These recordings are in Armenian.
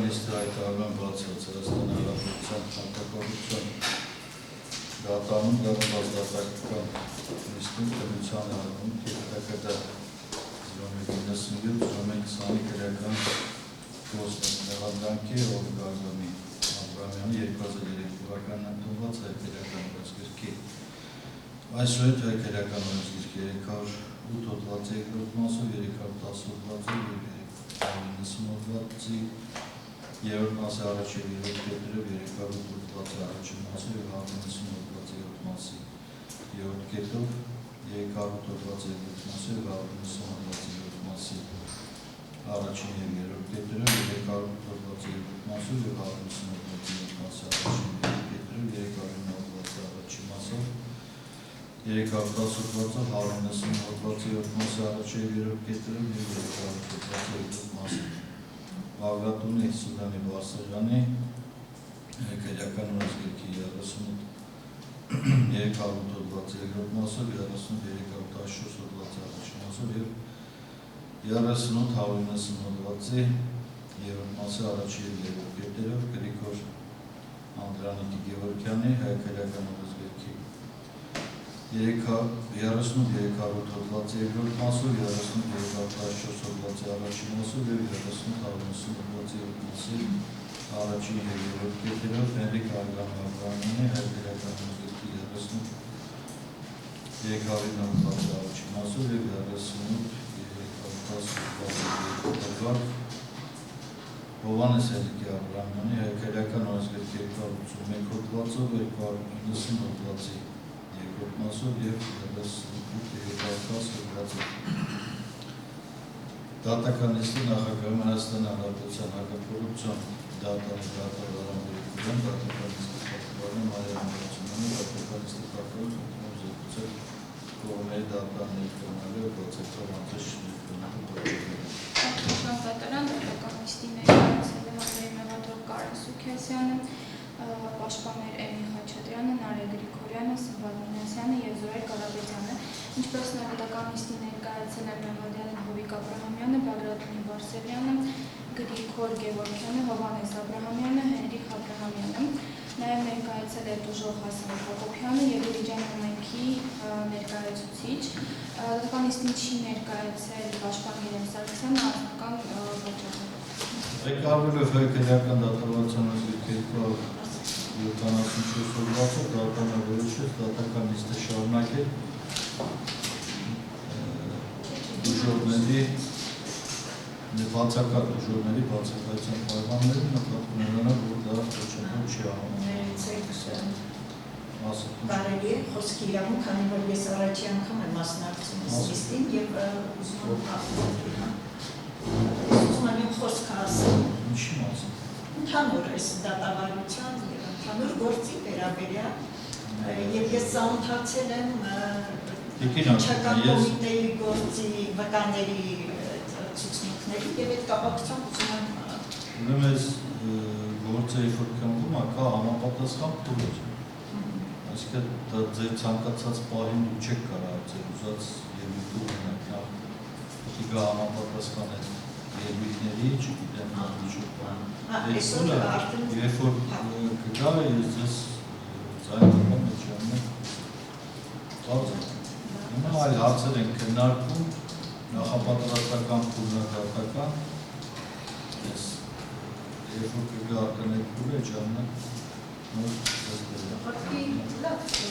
նիստը հայտարարման բացված Հայաստանի Հանրապետության Հանրապետության դատարանում գտնված դատական նիստում քննության արվում ԿԿԴ 0197-0120 քրեական գործնեղանքի Օլգագամի Աբրամյանի 2003 թվականին ընդունված հայկական օրենսգրքի այսօր հայկական օրենսգրքի 308 հոդվածի երկրորդ մասով 310 հոդվածի 90 հոդվածի երրորդ մասի առաջին երրորդ կետերով 308 հոդվածի առաջին մասով և 190 հոդվածի երրորդ մասի երրորդ կետով 300 հոդվածի երկրորդ մասով և 190 հոդվածի երրորդ մասի առաջին և երրորդ կետերով 300 հոդվածի երկրորդ մասով և 190 հոդվածի երրորդ մասի առաջին և կետերով 309 հոդվածի առաջին մասով 310 հոդվածով 190 հոդվածի երրորդ մասի առաջին և երրորդ կետերով և 300 հոդվածի երկրորդ մասով Աղրատունի Սուդանի Վարսեղյանի հայկական օրենսգրքի 38 հոդվածի երկրորդ մասով 3314 հոդվածի առաջին մասով և 3890 հոդվածի երրորդ մասի առաջին և երրորդ կետերով Գրիգոր Անդրանիկի Գևորգյանի հայկական օրենսգրքի 38 հոդվածի երկրորդ մասով 3314 հոդվածի առաջին մասով և 3890 հոդվածի երրորդ մասի առաջին և երրորդ կետերով Հենրիկ Աբրամյանի հայկական օրենսգրքի 3309 հոդվածի առաջին մասով և 3810 հոդված Հովհաննես Հենրիկի Աբրամյանի հայկական օրենսգրքի 281 հոդվածով 290 հոդվածի երկրորդ մասով և 310 հոդվածով դատական նիստը նախագահում Հայաստանի Հանրապետության հակակոռուպցիոն դատարանի դատավորան դատական նիստի պատվիրակություն Մարիամ Միրզոյանի դատական նիստի պատվիրակություն զեկուցել կողմերի դատարան ներկայանալու բացեքով անձրճ Դատարան դատական նիստի ներկայացել է Հանրային մեղադրող Կարեն Սուքիասյանը, պաշտպաններ Էմի Խաչատրյանը, Նարեկ Գրիգորյանը, Սմբատ Մինասյանը և Զորայր Կարապետյանը, ինչպես նաև դատական նիստի ներկայացել են Մեղադրյանը, Հովիկ Աբրահամյանը, Բագրատունի Վարսեղյանը, Գրիգոր Գևորգյանը, Հովհաննես Աբրահամյանը, Հենրիկ Աբրահամյանը, նաև ներկայացել է Տուժող Հասան Հակոբյանը և Դիլիջան համայնքի ներկայացուցիչ, դատական նիստին չի ներկայացել պաշտպան Իրեն Սարգսյանը, անձնական վաճառը։ Ղեկավարելով հայկական դատավարության օրենսգրքի 274 հոդվածով դատարանը որոշեց դատական նիստը շարունակել դժողների բացակայ դժողների բացակայության պայմաններին նկատի որ դա ոչնչով չի Կարելի է խոսքի իրավունք, քանի որ ես առաջի անգամ եմ մասնակցում նիստին և ուզում եմ խոսք ասել ընդհանուր այս դատավարության և ընդհանուր գործի վերաբերյալ և ես ծանոթացել եմ Վիճական կոմիտեի գործի վկաների ցուցմունքների և այդ կապակցությամբ ուզում եմ ուրեմն այս գործը երբ որ քննվում է կա համապատասխան փուլեր այսինքն դա ձեր ցանկացած պահին դուք չեք կարող ձեր ուզած ելույթը ունենալ պետք է համապատասխան այդ ելույթների չգիտեմ այսօր երբ որ կգա ես ձեզ ձայնական մեջ անեմ հիմա այլ հարցեր են քննարկում նախապատրաստական փուլնադատական ես երբ որ կգա արդեն այդ փուլը ժամանակ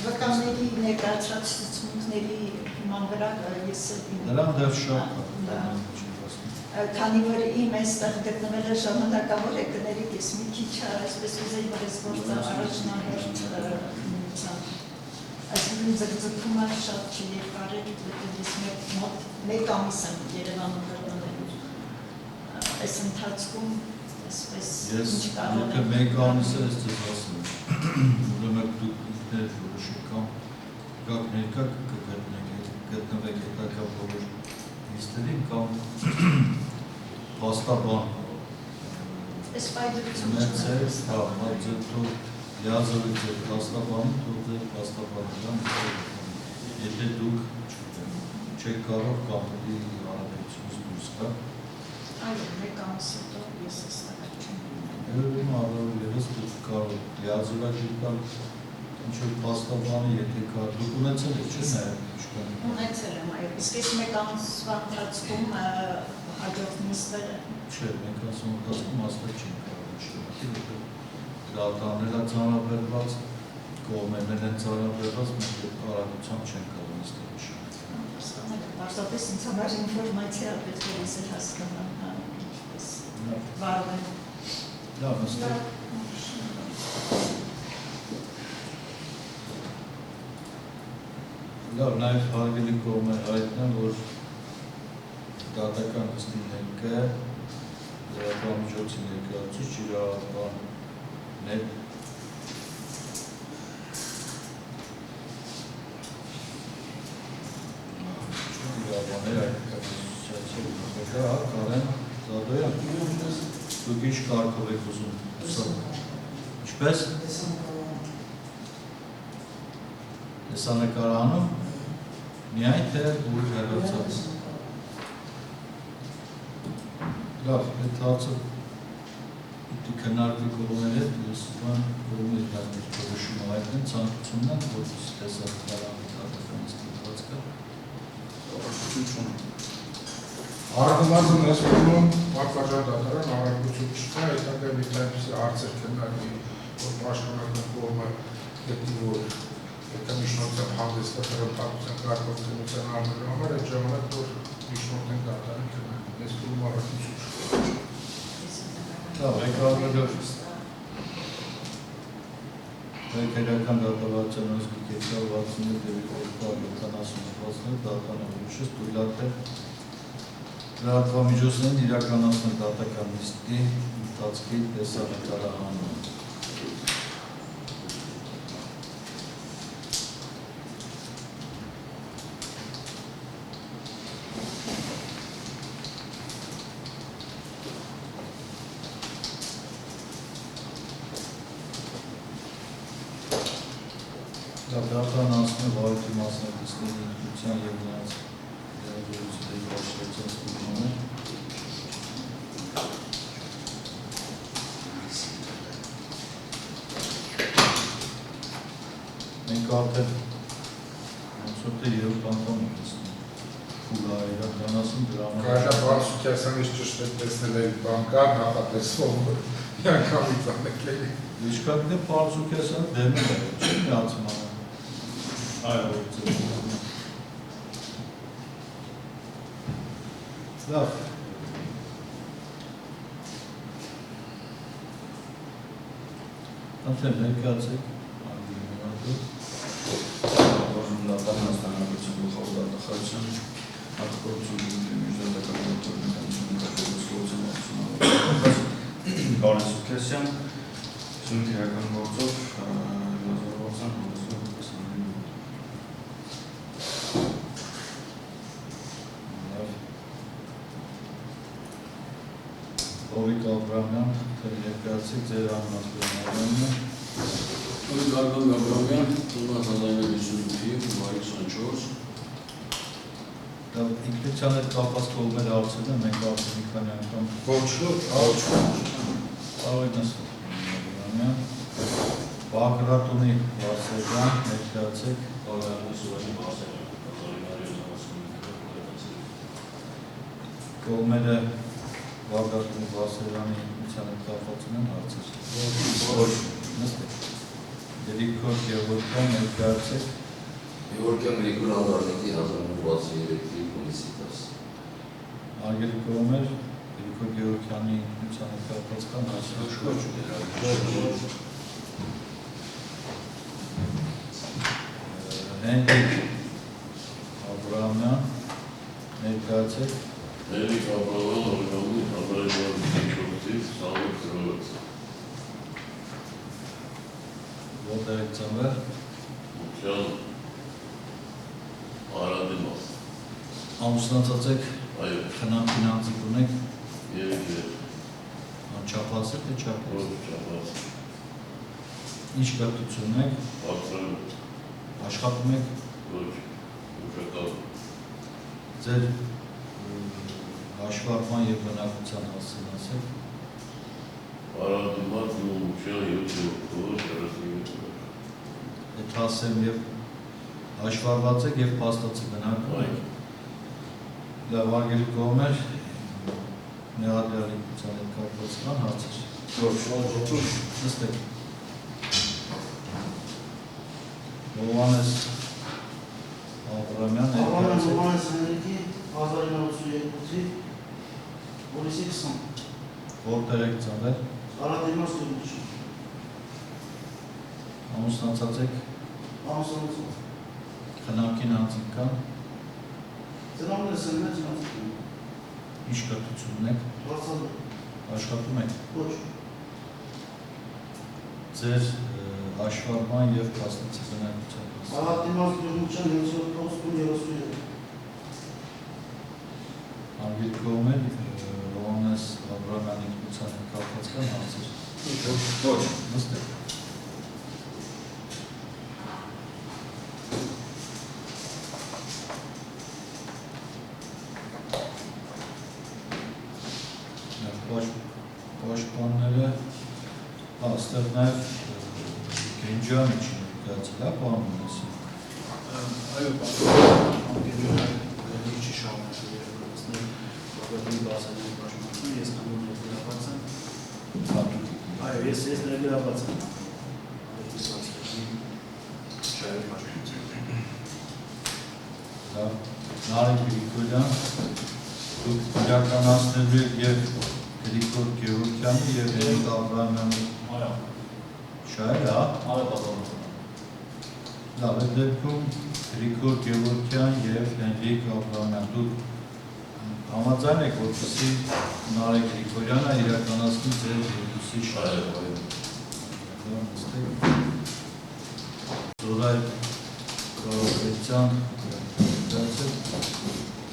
վկաների ներկայացրած ցուցմունքների հիման վրա ես դրան դեռ շատ քանի որ իմ այստեղ գտնվել է ժամանակավոր է կներեք ես մի քիչ այսպես ուզեի որ այս գործը առաջնահերթ այսինքն ձգձգումը շատ չի երկարել ես մեկ ամիս եմ Երևանում գտնվել այս ընթացքում այսպես ինչ կարող եմ մեկ ամիս է ես ձեզ ասում ուրեմն դուք ինքներ որոշեք կամ գաք ներկա գտնվեք հետագա բոլոր նիստերին կամ պաստաբան այս պայդրություն յազովիք ձեր պաստաբանին թող ձեր պաստաբանական եթե դուք չեք կարող կամ դի հարաբերությունից դուրս կա այո մեկ ամիս հետո ես ստակաչում գրում առավել ևս դուք կարող լիազորակիր կալ ինչ-որ պաստաբանի, եթե կար, դուք ունեցել եք, չէ՞ նաև իշխան։ Ունեցել եմ, այո, իսկ այս մեկ ամսվա ընթացքում հաջորդ նիստերը։ Չէ, մենք ասում ընթացքում աստեղ չենք կարող շնորհակալ, դատաները ծանրաբերված, կողմերն են ծանրաբերված, մենք այդ արագությամբ չենք կարող նստել շնորհակալ։ Պարզապես ինձ համար ինֆորմացիա պետք է լսել հասկանալ, ինչպես վարվում են։ Լավ, նստել։ Լավ, նաև հարգելի կողմեր հայտնեմ, որ դատական նստի ներկա լրատվամիջոցի ներկայացուցիչ իրավաբան իրավաբաններ այդ Կարեն Զադոյան, դուք ինչ կարգով եք ուզում, ինչպես? Լուսանկարանում միայն թե ուր հեռացած։ Լավ, այդ հարցը պիտի քննարկվի կողմերի հետ, ես բան կողմերի հետ որոշումը հայտնեն, ցանկությունն է, որպես տեսակարանի դատական ստիպված կա։ Առնվազն ասում պատվաճառ դատարան առարկություն չկա, հետագա մի այնպիսի հարցեր քննարկի, որ պաշտոնական կողմը գտնի, որ միջնորդության հանդեսը հրապարակության կարգավորության առնելու համար այդ ժամանակ որ միջնորդեն դատարան քննարկի, ես կողմ առարկություն չկա։ Լավ, եկավելով Հայկերական դատավարության ոսկի կեցավ 67-270 դատանը որոշեց թույլատրել լրատվամիջոցներին իրականացնել դատական նիստի ընթացքի տեսանկարահանում։ Դատական անցնում է վարույթի մասնակիցների ինքնության և նրանց դերակատարությունների հաշվեցած կողմերը։ Մենք արդեն անցորդը երրորդ անգամ ենք տեսնում փուլա իրականացում դրա համար։ Կարելի է Պարսուքյասյանից ճշտ տեսնել այդ բան կա, նախատեսվում միանգամից անեկլերի։ Իշխակն է Պարսուքյասյանը դեմել է, չի միացում անը։ Այո, լավ։ Անթեմ ներկայացեք, անգլի մնատով։ Որժնդատան հաստանագություն գլխավոր դատախարություն, հատկորություն միջդատական դատորնականություն Կարեն Սուքեսյան, սունիք իրական գործով, լազարվացան հանդեսով պեսանների մոտ։ Հովիկ Աբրամյան, ներկայացեք ձեր անմասպրանալանը։ Հովիկ Աբրամյան, ծնված 1958 հունվարի 24։ Ինքնության հետ կապված կողմերը հարցերն են, մենք արդեն մի քանի անգամ Ոչ, կարող եք նստել։ Աբրամյան, Բաղրատունի Վասերյան, ներկայացեք։ Կողմերը Բաղրատունի Վասերյանի ինքնության հետ կապված ունեն հարցեր։ Ոչ, նստեք։ Գրիգոր Գևորգյան, ներկայացեք։ Գևորգյան Գրիգոր Անդրանիկի 1963-ի հունիսի 10։ Արգելի կողմեր, Գրիգոր Գևորգյանի ինքնության հետ կապված կան հարցեր։ Հենրիկ Աբրամյան, ներկայացեք։ Հենրիկ Աբրամյան, օրգանի Աբրամյան Սամուկ Քրովաց։ Որտեղ եք ծնվել։ Մուքյան Արադի մաս։ Ամուսնացած եք, Այո, խնամքին անձիկ ունեք, երեք չափած եք, թե չափած։ չափած, Ինչ կրթություն ունեք, բարձրան, աշխատում եք, ոչ, ուշակալ, ձեր հաշվառման և բնակության հասցեն ասեք։ Արադի Մուքյան 7 օգտոբեր 35 Այդ հասեմ եւ հաշվառված եք եւ փաստացի գնակում եք։ Լավ, արգելի կողմեր նեղադրալիքության հետ կապված կան հարցեր։ Նստեք։ Հովհաննես Աբրամյան Հովհաննես Հենրիկի 1982-ի հուլիսի 20 որտեղ եք ծնվել։ Արադիմաց Գյուղ Ամուսնացած եք, ամուսնացած խնամքին անձիկ կան, ծնողներս են մեծ անձիկ ինչ կրթություն ունեք, աշխատում եք։ ոչ Ձեր հաշվառման եւ փաստացի բնակության Արադիմաց Գյուղության 733 Արգելի կողմեր Հովհաննես Աբրամյանի ինքնության հետ կապված կան հարցեր։ Ոչ։ Նստեք։ Պաշտպանները, այստեղ նաև Գենջյանը չի ներկայացել, պարոն Մոնասյան։ Այո, պարոն չի շահում երեքրոցներ բավարարի բազային պաշտպանություն, ես կամոն ներգրաված եմ։ Այո, ես ներգրաված եմ։ Շահերի պաշտպանություն։ Լավ, Նարեկ Գրիգորյան, դուք իրականացնելու եք և Գրիգոր Գևորգյանի և Հենրիկ Աբրամյանի շահերը, հա? Այո, պարոն։ Լավ, այդ դեպքում Գրիգոր Գևորգյան և Հենրիկ Աբրամյան, դուք համաձայն եք, որպեսզի Նարեկ Գրիգորյանը իրականացնի ձեր երկուսի շահերը։ Զորայր Կարապետյան,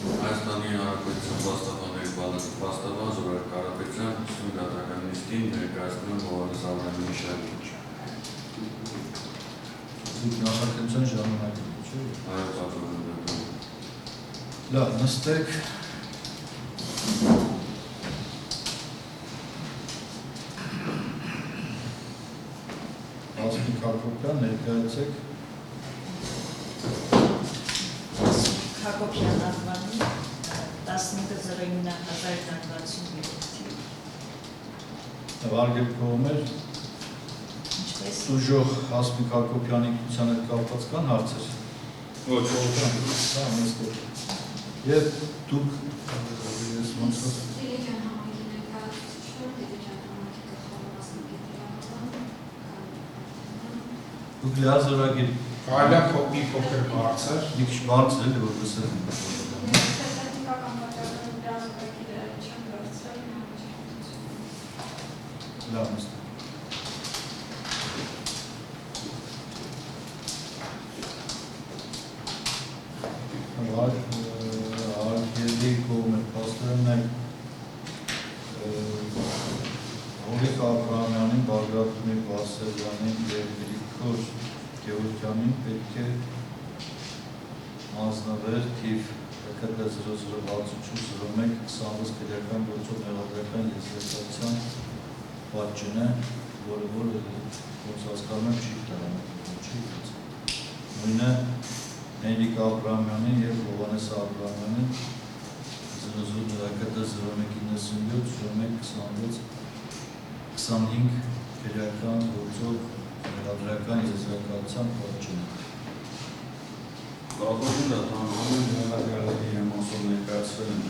Հայաստանի Հանրապետության Պաստաբանների պալատի պաստաբան Զորայր Կարապետյան ուսումնի դատական նիստին ներկայացնում եմ Հովհաննես Աբրամյանի շահերը։ Դուք նախաքննության ժամանակում, չէ՞։ Այո, պարոն։ Լավ, նստեք։ Հասմիկ Հակոբյան, ներկայացեք։ Հակոբյան Աղվանի 1509-1963 Վարգել կողմեր, ինչպես Սուժող Հասմիկ Հակոբյանի ինքնության հետ կապված կան հարցեր։ Ոչ։ Դա նստեք։ Եվ դուք ես ոնց որ Տիլիջան համակի ներկայացուցիչը, Տիլիջան համակի գլխավոր մասնակետի դուք լիազորագիր Կարելի է մի փոքր բարձր։ մի քիչ բարձր էլի որ լսել։ Տեխնիկական պատճառներով դրամատիկները չեն դարձրել Լավ նստեք։ Արգելի կողմեր, պաստորեն եք Հովիկ Աբրամյանին, Բագրատունի Վասելյանին և Գրիգոր Գևորգյանին պետք է հանձնվել թիվ ՀԿՏ-0064-01-26 քրեական գործով մեղադրական եզրակացության պատճենը, որը ոնց հասկանում եմ չի տրամադրվում, չի գծում։ Նույնը Հենրիկ Աբրամյանին և Հովհաննես Աբրամյանին ՀԿՏ-01-97-01-26-25 քրեական գործով մեղադրական եզրակացության պատճենը։ Բավականին դատանանում մեղադրյալների մասով ներկայացվել են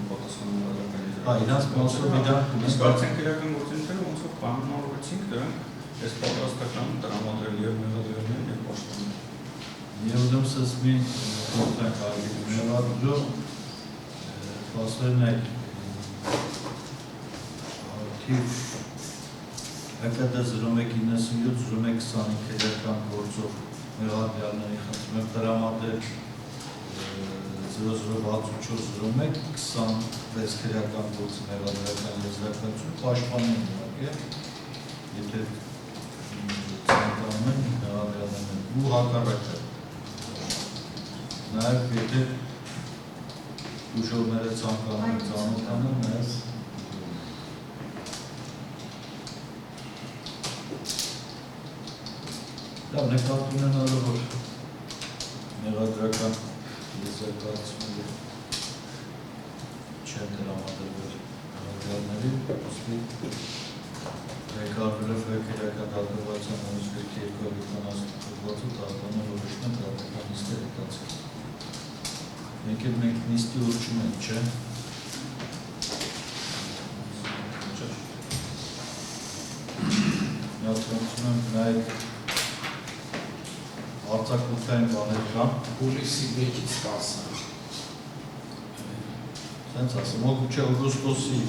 պատասխանում մեղադրական Հա, իրանց մասով իրանք Իսկ արդեն քրեական գործընթացները ոնց որ կանոնավորվեցինք դրանք, այս պատրաստական տրամադրել եւ մեղադրյալներին եւ պաշտպանել։ Եվ ուրեմն սս մի փոխանակ արգելի մեղադրում փաստորեն եք թիվ ՀԿՏ-01-97-01-25 քրեական գործով մեղադրյալների խնդրում եմ տրամադրել 0064-01-26 քրեական գործ մեղադրական եզրակացություն պաշտպանեն իհարկե, եթե ցանկանում են մեղադրյալներն ու հակառակը։ Նաև եթե ուժողները ցանկանում են ծանոթանալ, նաև Դա նկատի ունենալով որ մեղադրական եզրակացումները չեն տրամադրվել հավելյալներին, ուստի ղեկավարելով հոգեբանական դատավարության օրենսգրքի 270 հոդվածը դատանը որոշում է դատական նիստեր հետաձգել։ Եկել մենք նիստի ուղղում ենք, չէ՞։ Միացնում եմ նայեք արձակուրդային բաներ կան։ Հուլիսի 1-ից 10-ը։ Սենց ասեմ, չէ, օգոստոսի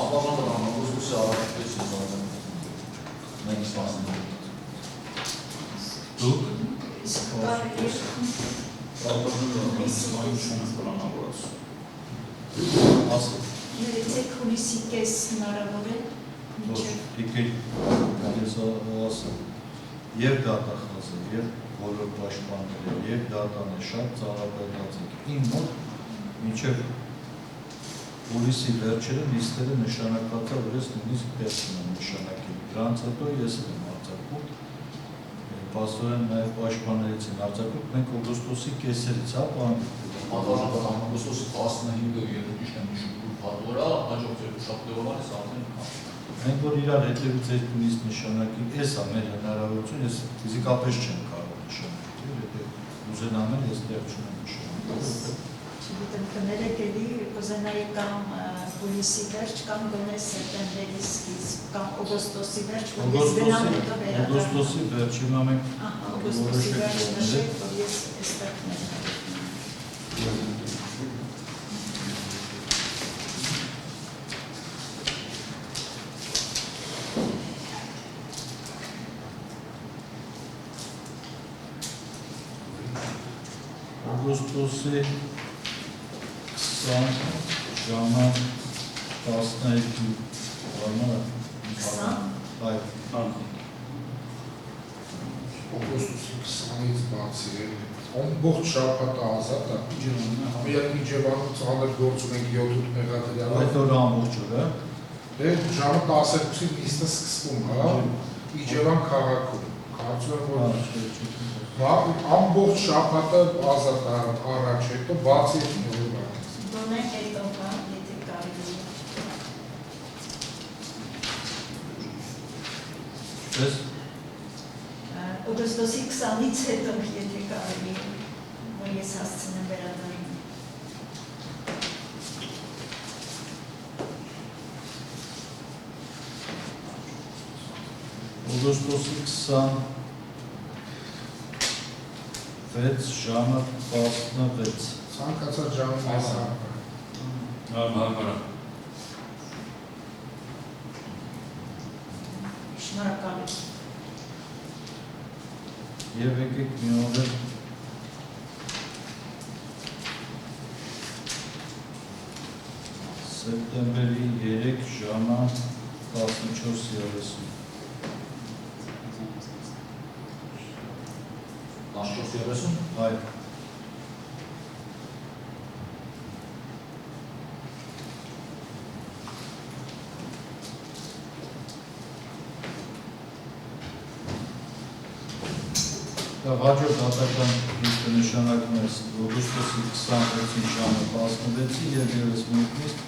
Ապավան օգոստոսի առաջպես է զարդան։ Մենք սպասում ենք։ դուք Իսկ կարելի է ասեք, երեցեք հուլիսի կես հնարավոր է մինչև եկել ես ասեմ, և դատախազը, և բոլոր պաշտպանները, և դատանը շատ ծառայապետած եք։ Իմ մոտ մինչև հուլիսի վերջերը նիստերը նշանակված է, որ ես նույնիսկ պետք եմ նշանակել։ Դրանց հետո ես եմ արձակում, պաստորեն նաև պաշտպաններից են արձակում, մենք օգոստոսի կեսերից, հա, պարոն Պատվարժան օգոստոսի 15-ը եթե ճիշտ եմ հիշում, պատվորա հաջորդ երկուշաբթի օրվան էս արդեն Մենք որ իրար հետևից այդ նույնիսկ նշանակի, ես է մեր հնարավորություն, ես ֆիզիկապես չեմ կարող նշանակել, եթե ուզենամ էլ ես տեղ չունեմ նշանակել։ Չգիտեմ, կներեք էլի կուզենայի կամ հուլիսի վերջ, կամ գոնե սեպտեմբերի սկիզբ, կամ օգոստոսի վերջ, որ ես գնամ հետո վերադառնամ։ Օգոստոսի վերջ, հիմա մենք օգոստոսի վերջ նշեք, որ ես այստեղ ներկայացնեմ։ օգոստոսի 20 ժամը 12 արմանը 20 այ օգոստոսի 20-ից բացի ամբողջ շաբաթը ազատ է։ Միակ միջևանում ծանր գործ ունենք 7-8 մեղադրյալ։ այդ օրը ամբողջ օրը Դե ժամը 12-ին նիստը սկսվում, հա, Իջևան քաղաքում։ Կարծում եմ, որ ամբողջ շաբաթը ազատ առաջ հետո բացի է նորմալ։ Գոնե հետո կա, եթե կարելի է։ Պես Օգոստոսի 20-ից հետո, եթե կարելի է, որ ես հասցնեմ վերադառնալ։ օգոստոսի 26 ժամը 16 Ցանկացած ժամը հասարակ։ Հարմարը։ Շնորհակալ եմ։ Եվ եկեք մի օր սեպտեմբերի 3 ժամը 14:30 14:30 Այ Հաջորդ դատական նիստը նշանակում է օգոստոսի 26-ին ժամը 16-ի և ևս մեկ նիստ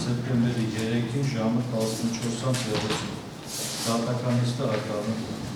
սեպտեմբերի 3-ին ժամը 14:30 դատական նիստը ակառնում